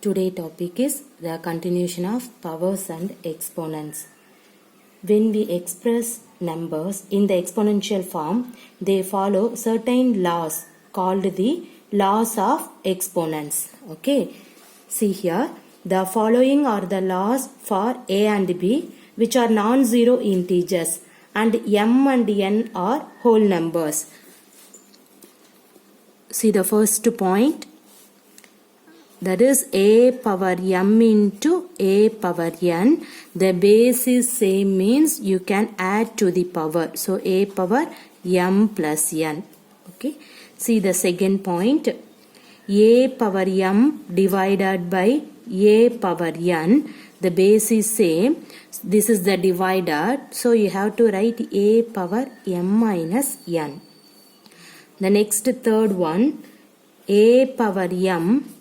Today topic is the continuation of powers and exponents. When we express numbers in the exponential form, they follow certain laws called the laws of exponents. Okay. See here, the following are the laws for a and b, which are non-zero integers, and m and n are whole numbers. See the first point, that is a power m into a power n. The base is same, means you can add to the power. So a power m plus n. Okay. See the second point, a power m divided by a power n. The base is same. This is the divider. So you have to write a power m minus n. The next third one, a power m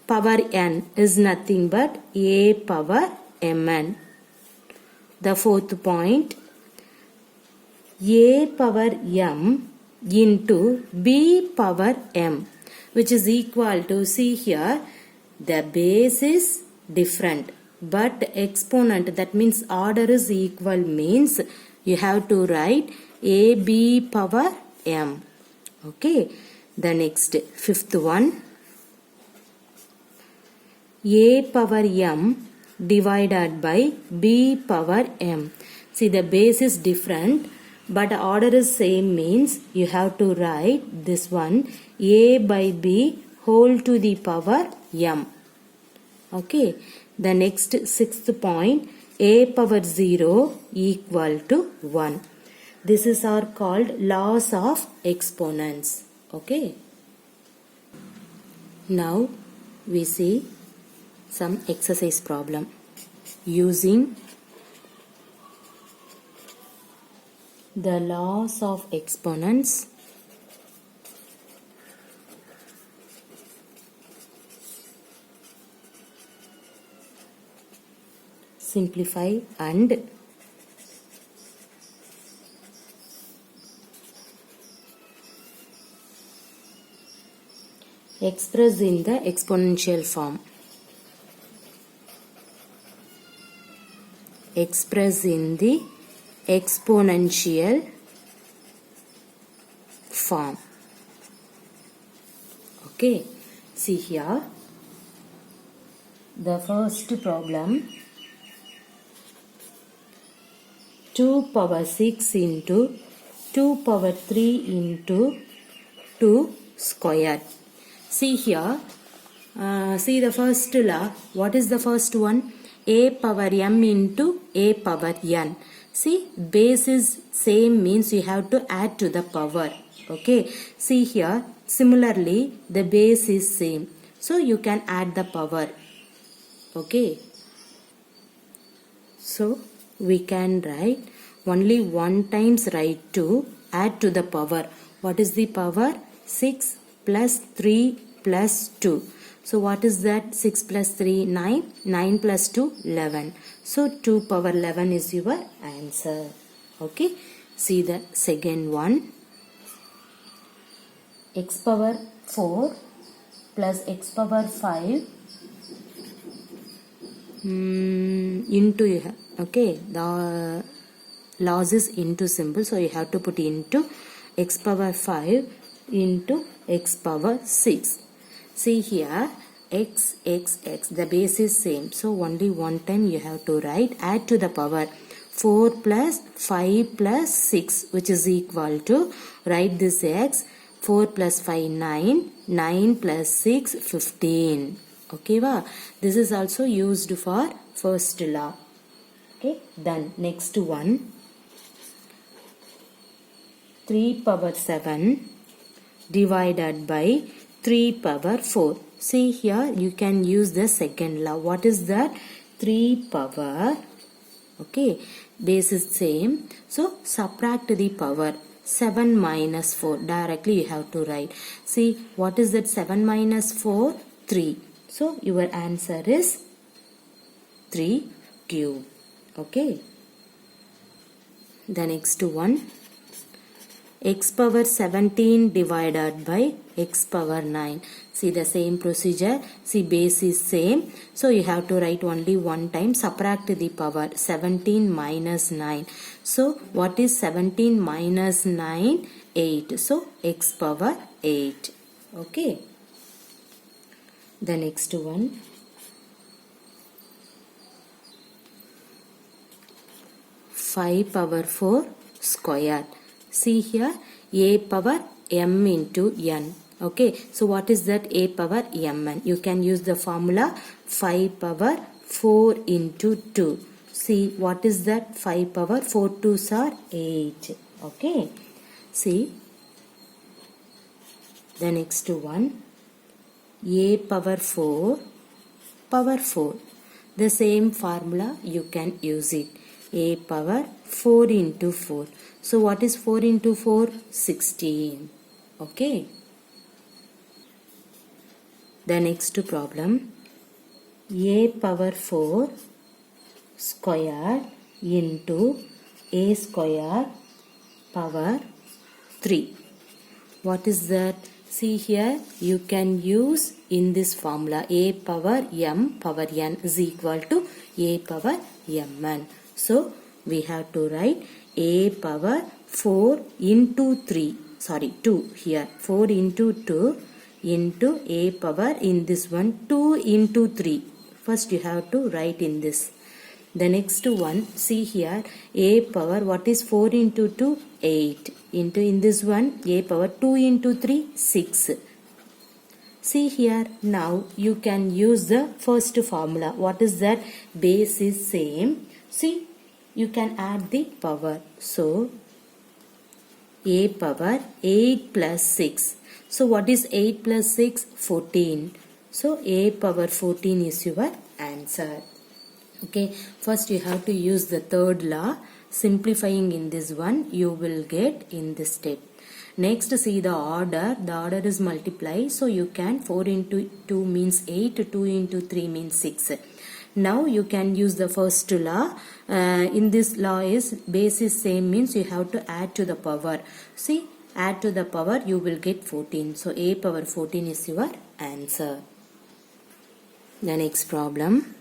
power n is nothing but a power mn. The fourth point, a power m into b power m, which is equal to, see here, the base is different but exponent, that means order is equal, means you have to write ab power m. Okay. The next fifth one, a power m divided by b power m. See the base is different but order is same, means you have to write this one a by b whole to the power m. Okay. The next sixth point, a power 0 equal to 1. This is are called laws of exponents. Okay. Now we see some exercise problem using the laws of exponents. Simplify and express in the exponential form. Express in the exponential form. Okay. See here, the first problem, 2 power 6 into 2 power 3 into 2 squared. See here, see the first law. What is the first one? A power m into a power n. See, base is same, means you have to add to the power. Okay. See here, similarly the base is same, so you can add the power. Okay. So we can write only one times, write to add to the power. What is the power? 6 plus 3 plus 2. So what is that? 6 plus 3, 9. 9 plus 2, 11. So 2 power 11 is your answer. Okay. See the second one. X power 4 plus x power 5 into, okay, the laws is into symbol, so you have to put into x power 5 into x power 6. See here, x, the base is same, so only one time you have to write, add to the power. 4 plus 5 plus 6, which is equal to, write this x, 4 plus 5, 9, 9 plus 6, 15. Okay, wow. This is also used for first law. Okay, done. Next one, 3 power 7 divided by 3 power 4. See here, you can use the second law. What is that? 3 power, okay, base is same, so subtract the power. 7 minus 4, directly you have to write. See, what is that? 7 minus 4, 3. So your answer is 3 cube. Okay. The next one, x power 17 divided by x power 9. See the same procedure. See base is same. So you have to write only one time. Subtract the power. 17 minus 9. So what is 17 minus 9? 8. So x power 8. Okay. The next one. 5 power 4 square. See here, a power m into n. Okay, so what is that? A power mn. You can use the formula 5 power 4 into 2. See, what is that? 5 power 4 2s are 8. Okay, see the next one. A power 4 power 4. The same formula you can use it. A power 4 into 4. So what is 4 into 4? 16. Okay. The next problem. A power 4 square into a square power 3. What is that? See here, you can use in this formula a power m power n is equal to a power mn. So we have to write a power 4 into 3. Sorry, 2 here. 4 into 2 into a power in this one 2 into 3. First you have to write in this. The next one, see here, a power, what is 4 into 2? 8. Into in this one, a power 2 into 3, 6. See here, now you can use the first formula. What is that? Base is same. See, you can add the power. So, a power 8 plus 6. So, what is 8 plus 6? 14. So, a power 14 is your answer. Okay, first you have to use the third law. Simplifying in this one, you will get in this step. Next, see the order. The order is multiply. So, you can 4 into 2 means 8. 2 into 3 means 6. Now, you can use the first law. In this law is base is same means you have to add to the power. See, add to the power, you will get 14. So, a power 14 is your answer. The next problem.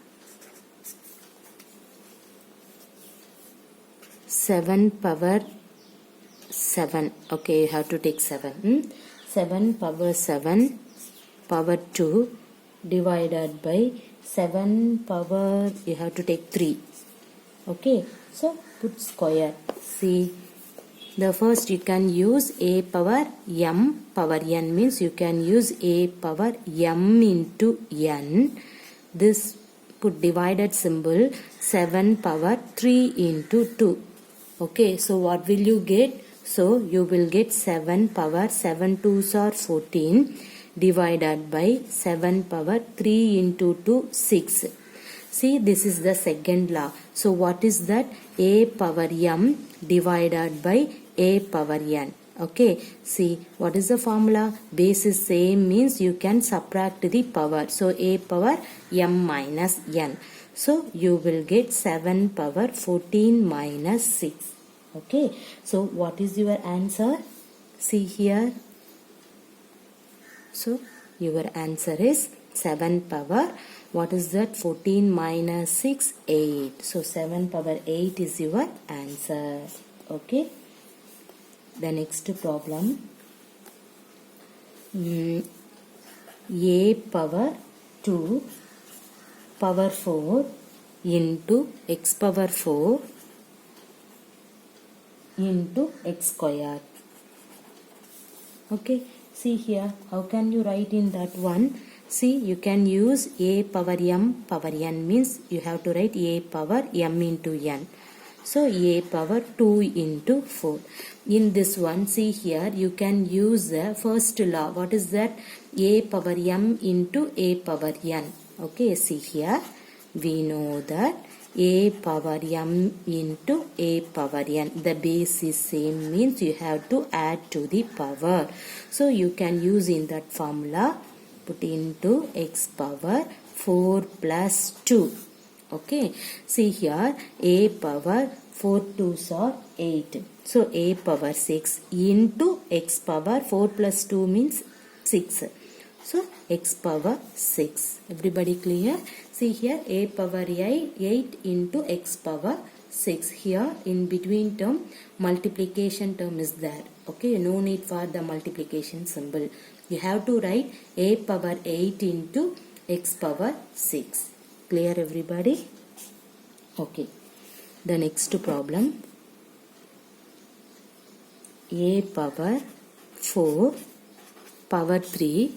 7 power 7. Okay, you have to take 7. 7 power 7 power 2 divided by 7 power, you have to take 3. Okay, so put square. See, the first you can use a power m power n means you can use a power m into n. This put divided symbol 7 power 3 into 2. Okay, so what will you get? So you will get 7 power 7 2s are 14 divided by 7 power 3 into 2 6. See, this is the second law. So what is that? A power m divided by a power n. Okay, see, what is the formula? Base is same means you can subtract the power. So a power m minus n. So you will get 7 power 14 minus 6. Okay, so what is your answer? See here. So your answer is 7 power. What is that? 14 minus 6, 8. So 7 power 8 is your answer. Okay. The next problem. A power 2 power 4 into x power 4 into x square. Okay, see here, how can you write in that one? See, you can use a power m power n means you have to write a power m into n. So a power 2 into 4. In this one, see here, you can use the first law. What is that? A power m into a power n. Okay, see here, we know that a power m into a power n. The base is same means you have to add to the power. So you can use in that formula, put into x power 4 plus 2. Okay, see here, a power 4 2s are 8. So a power 6 into x power 4 plus 2 means 6. So x power 6. Everybody clear? See here a power 8 into x power 6. Here in between term multiplication term is there. Okay, no need for the multiplication symbol. You have to write a power 8 into x power 6. Clear everybody? Okay. The next problem, a power 4 power 3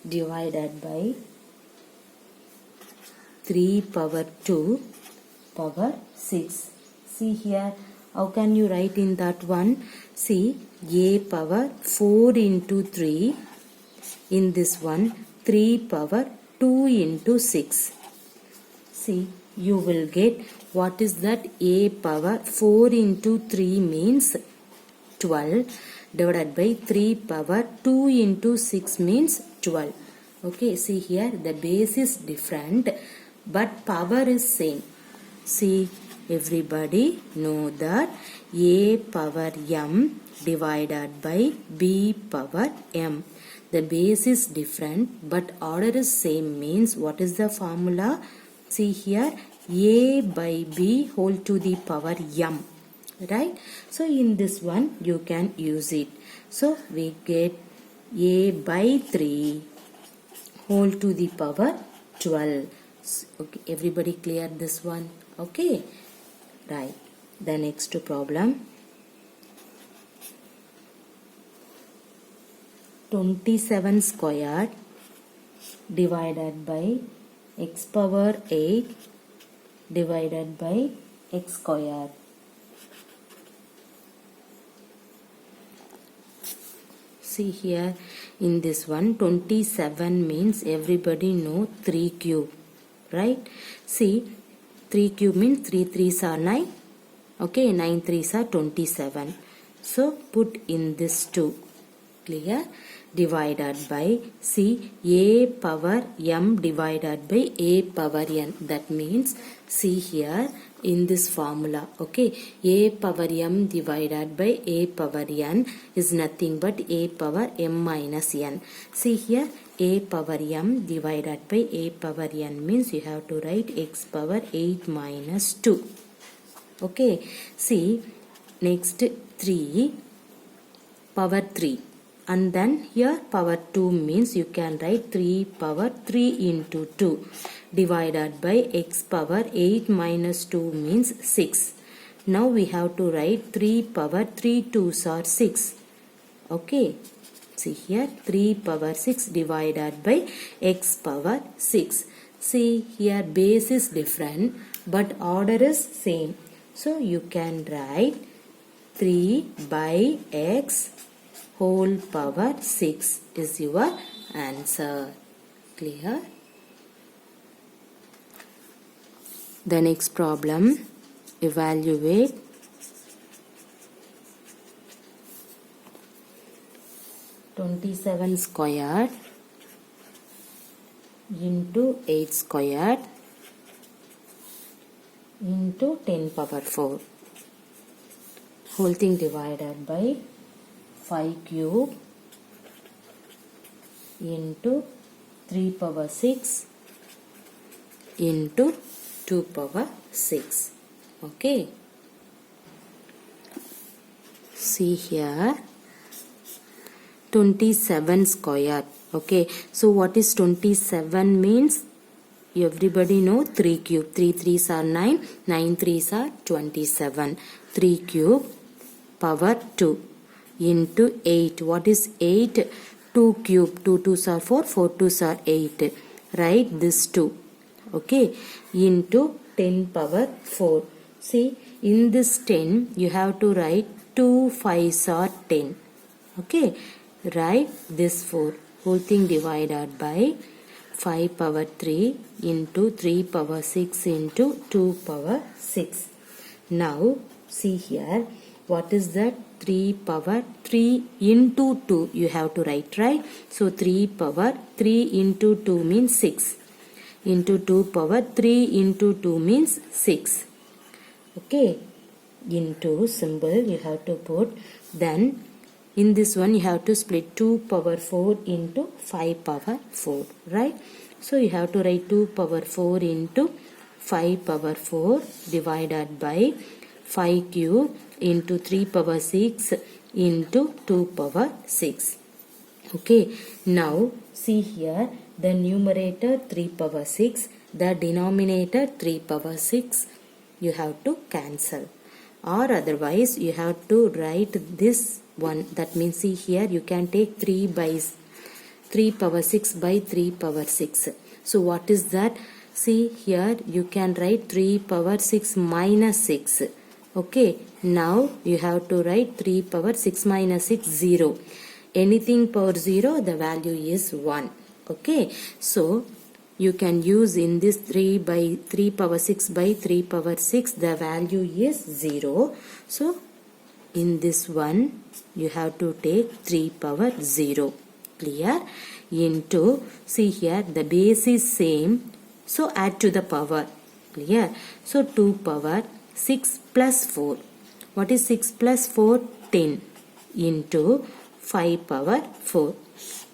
divided by 3 power 2 power 6. See here, how can you write in that one? See, a power 4 into 3, in this one 3 power 2 into 6. See, you will get what is that? A power 4 into 3 means 12 divided by 3 power 2 into 6 means 12. Okay, see here the base is different but power is same. See, everybody know that a power m divided by b power m. The base is different but order is same means what is the formula? See here, a by b whole to the power m, right? So in this one you can use it. So we get a by 3 whole to the power 12. Okay, everybody clear this one? Okay, right. The next problem, 27 squared divided by x power 8 divided by x squared. See here in this one 27 means everybody know 3 cube, right? See, 3 cube means 3 3s are 9. Okay, 9 3s are 27. So put in this 2. Clear? Divided by, see, a power m divided by a power n. That means, see here in this formula, okay, a power m divided by a power n is nothing but a power m minus n. See here, a power m divided by a power n means you have to write x power 8 minus 2. Okay, see, next 3 power 3. And then here power 2 means you can write 3 power 3 into 2 divided by x power 8 minus 2 means 6. Now we have to write 3 power 3 2s are 6. Okay. See here 3 power 6 divided by x power 6. See here base is different but order is same. So you can write 3 by x whole power 6 is your answer. Clear? The next problem, evaluate 27 squared into 8 squared into 10 power 4. Whole thing divided by 5 cube into 3 power 6 into 2 power 6. Okay. See here 27 square. Okay. So what is 27 means? Everybody know 3 cube. 3 3s are 9. 9 3s are 27. 3 cube power 2. Into 8. What is 8? 2 cube. 2 2s are 4. 4 2s are 8. Write this 2. Okay. Into 10 power 4. See, in this 10, you have to write 2 5s are 10. Okay. Write this 4. Whole thing divided by 5 power 3 into 3 power 6 into 2 power 6. Now, see here. What is that? 3 power 3 into 2 you have to write, right? So 3 power 3 into 2 means 6 into 2 power 3 into 2 means 6. Okay, into symbol you have to put. Then in this one you have to split 2 power 4 into 5 power 4, right? So you have to write 2 power 4 into 5 power 4 divided by 5 cube into 3 power 6 into 2 power 6. Okay, now see here, the numerator 3 power 6, the denominator 3 power 6, you have to cancel, or otherwise you have to write this one. That means see here, you can take 3 power 6 by 3 power 6. So what is that? See here, you can write 3 power 6 minus 6. Okay, now you have to write 3 power 6 minus 6, 0. Anything power 0, the value is 1. Okay, so you can use in this 3 power 6 by 3 power 6, the value is 0. So in this one you have to take 3 power 0. Clear? Into, see here, the base is same, so add to the power. Clear? So 2 power 6 plus 4. What is 6 plus 4? 10 into 5 power 4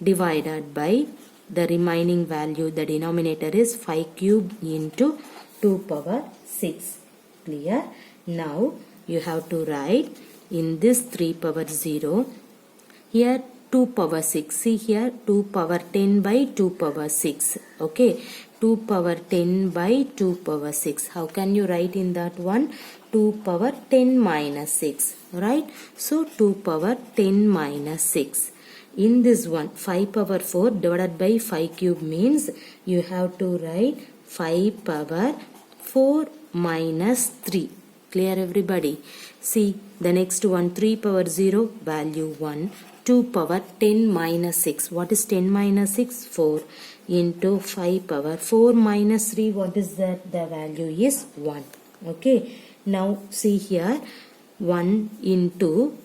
divided by the remaining value, the denominator is 5 cube into 2 power 6. Clear? Now you have to write in this 3 power 0, here 2 power 6. See here, 2 power 10 by 2 power 6. Okay, 2 power 10 by 2 power 6. How can you write in that one? 2 power 10 minus 6, right? So 2 power 10 minus 6. In this one, 5 power 4 divided by 5 cube means you have to write 5 power 4 minus 3. Clear everybody? See the next one, 3 power 0, value 1. 2 power 10 minus 6. What is 10 minus 6? 4 into 5 power 4 minus 3. What is that? The value is 1. Okay. Now see here, 1 into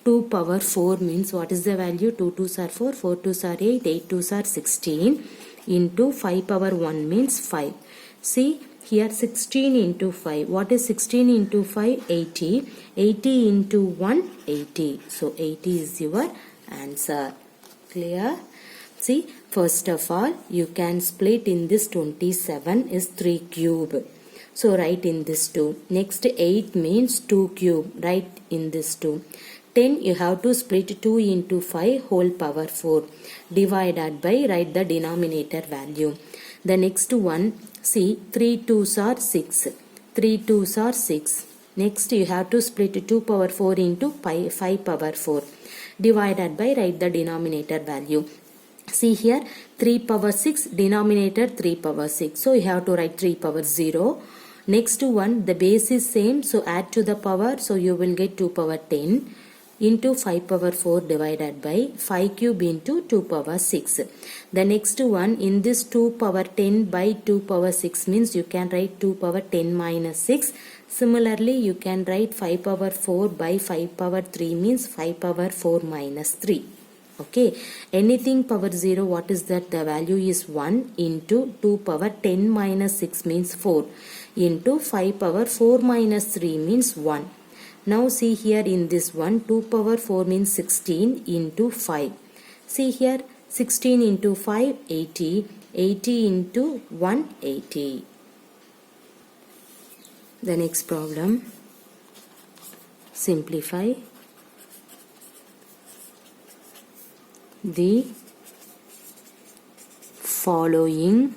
2 power 4 means what is the value? 2 2s are 4, 4 2s are 8, 8 2s are 16 into 5 power 1 means 5. See here, 16 into 5. What is 16 into 5? 80. 80 into 1, 80. So 80 is your answer. Clear? See, first of all, you can split in this 27 is 3 cube. So write in this 2. Next 8 means 2 cube. Write in this 2. 10 you have to split 2 into 5 whole power 4 divided by, write the denominator value. The next one, see, 3 2s are 6. 3 2s are 6. Next you have to split 2 power 4 into 5 power 4 divided by, write the denominator value. See here, 3 power 6, denominator 3 power 6. So you have to write 3 power 0. Next one, the base is same, so add to the power, so you will get 2 power 10 into 5 power 4 divided by 5 cube into 2 power 6. The next one, in this 2 power 10 by 2 power 6 means you can write 2 power 10 minus 6. Similarly, you can write 5 power 4 by 5 power 3 means 5 power 4 minus 3. Okay, anything power 0, what is that? The value is 1 into 2 power 10 minus 6 means 4 into 5 power 4 minus 3 means 1. Now see here in this one, 2 power 4 means 16 into 5. See here, 16 into 5, 80. 80 into 1, 80. The next problem, simplify the following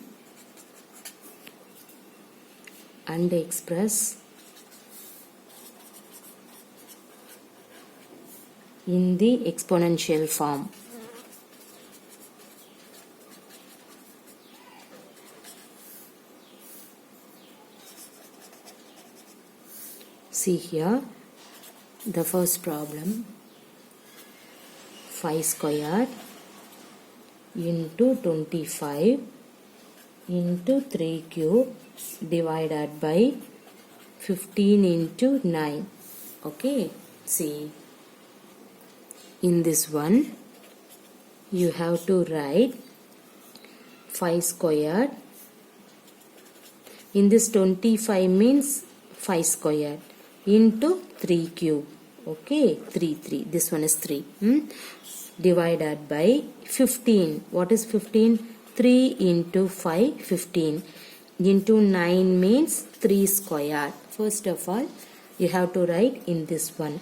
and express in the exponential form. See here, the first problem, 5 squared into 25 into 3 cube divided by 15 into 9. Okay, see, in this one you have to write 5 squared. In this 25 means 5 squared. into 3 cube. Okay, 3. This one is 3. Divided by 15. What is 15? 3 into 5, 15. Into 9 means 3 square. First of all, you have to write in this one.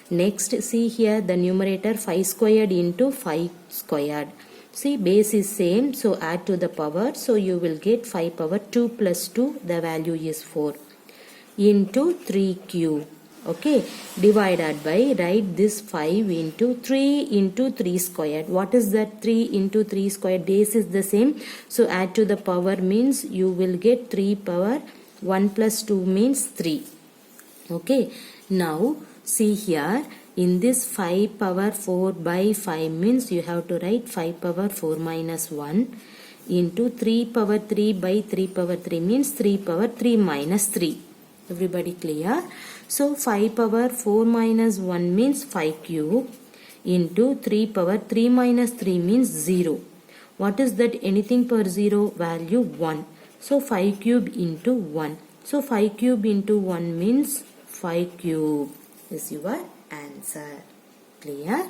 Next, see here the numerator 5 squared into 5 squared. See, base is same, so add to the power. So you will get 5 power 2 plus 2, the value is 4. Into 3 cube. Okay, divided by, write this 5 into 3 into 3 squared. What is that 3 into 3 squared? Base is the same. So add to the power means you will get 3 power 1 plus 2 means 3. Okay, now see here in this 5 power 4 by 5 means you have to write 5 power 4 minus 1 into 3 power 3 by 3 power 3 means 3 power 3 minus 3. Everybody clear? So 5 power 4 minus 1 means 5 cube into 3 power 3 minus 3 means 0. What is that? Anything per 0 value 1. So 5 cube into 1. So 5 cube into 1 means 5 cube is your answer. Clear?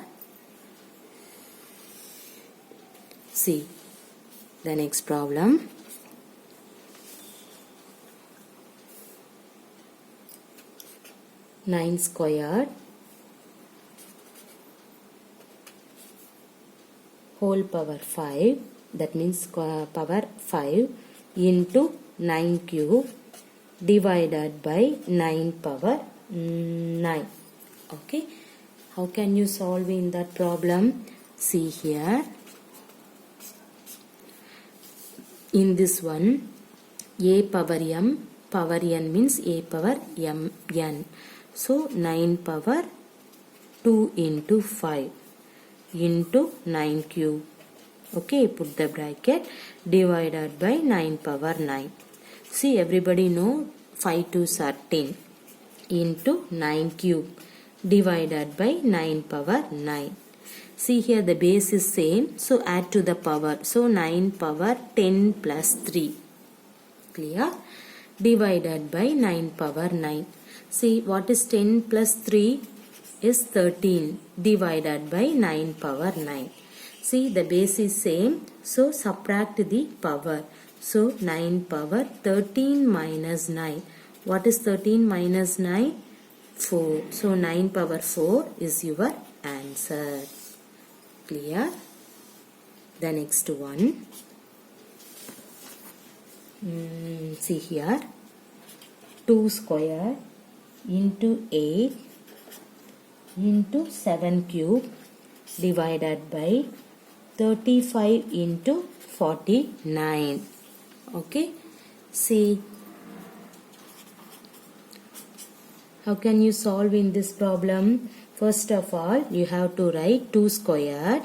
See the next problem. Nine squared whole power 5, that means power 5 into 9 cube divided by 9 power 9. Okay, how can you solve in that problem? See here, in this one a power n means a power m n. So 9 power 2 into 5 into 9 cube. Okay, put the bracket, divided by 9 power 9. See, everybody know 5 2s are 10 into 9 cube divided by 9 power 9. See here the base is same, so add to the power. So 9 power 10 plus 3. Clear? Divided by 9 power 9. See, what is 10 plus 3 is 13 divided by 9 power 9. See, the base is same, so subtract the power. So 9 power 13 minus 9. What is 13 minus 9? 4. So 9 power 4 is your answer. Clear? The next one. See here, 2 square into 8 into 7 cube divided by 35 into 49. Okay, see, how can you solve in this problem? First of all, you have to write 2 squared.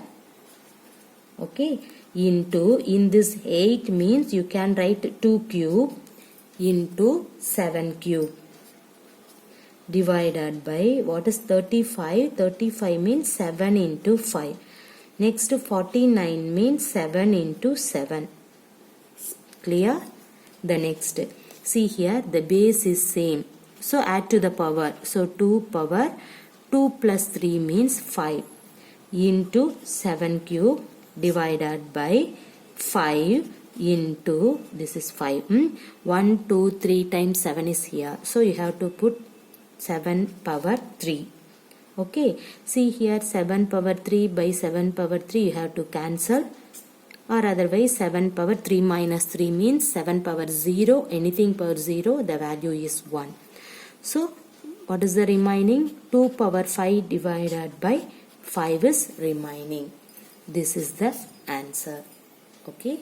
Okay, into, in this 8 means you can write 2 cube into 7 cube divided by, what is 35? 35 means 7 into 5. Next 49 means 7 into 7. Clear? The next, see here the base is same, so add to the power. So 2 power 2 plus 3 means 5 into 7 cube divided by 5 into, this is 5. 1 2 3 times 7 is here, so you have to put 7 power 3. Okay, see here 7 power 3 by 7 power 3 you have to cancel, or otherwise 7 power 3 minus 3 means 7 power 0. Anything power 0, the value is 1. So what is the remaining? 2 power 5 divided by 5 is remaining. This is the answer. Okay.